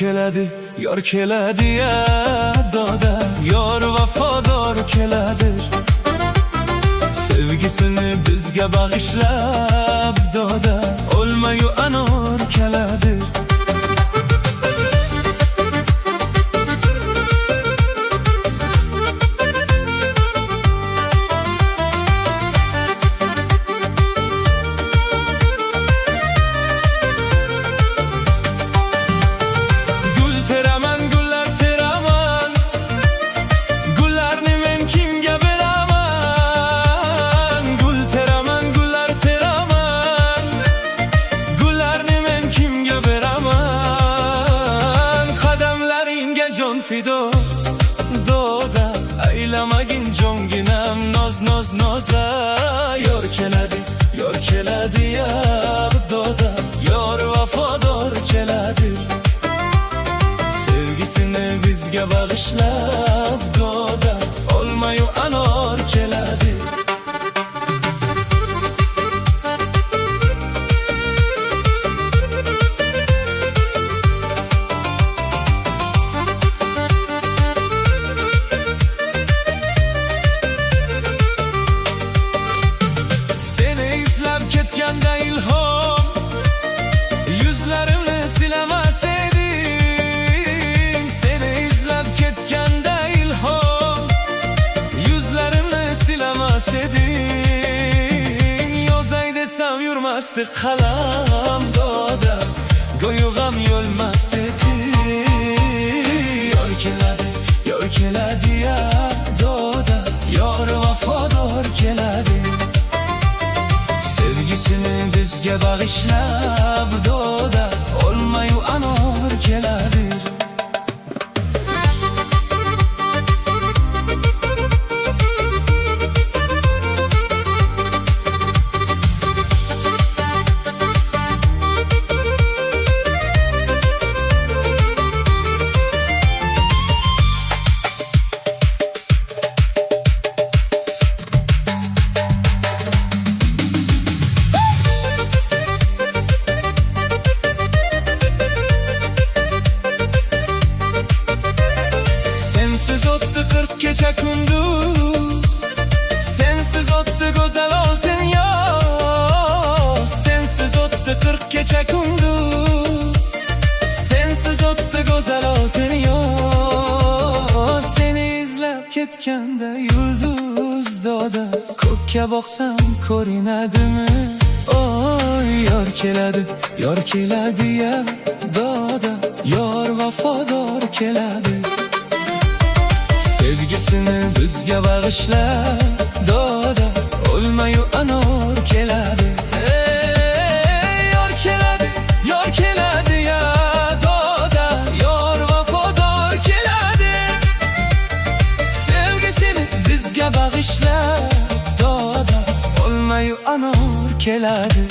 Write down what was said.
yor keladi ya doda, yor vafodor keladir. Sevgisini bizga bag'ishlab doda, o'lmayu anor keladir. Fido doda aylamagin jonginam noza, yor keladi ya doda, yor vafodor keladir. Sevgisini bizga bag'ishlab doda, olmayu anor keladir. Ketganda ilhom, yuzlarimni silamas edim. Seni izlab ketganda ilhom, yuzlarimni silamas edim. Yozay desam yurmasdi qalam doda, go'yug'am yo'lmas edi. Yor keladi ya doda, yor vafodor keladi. Sevgisini bizga bag'ishlab doda, olmayu anor keladir. Sensiz o'tdi 40 kecha kunduz, sensiz o'tdi go'zal oltin yoz. Sensiz o'tdi 40 kecha kunduz, sensiz o'tdi go'zal oltin yoz. Seni izlab ketganda yulduz doda, ko'kka boqsam ko'rinadimi? Oy, yor keladi ya doda, yor vafodor keladi. Sevgisini bizga bag'ishlab doda, o'lmayu anor keladi. Yor keladi ya doda, yor vafodor keladi. Sevgisini bizga bag'ishlab doda, o'lmayu anor keladi.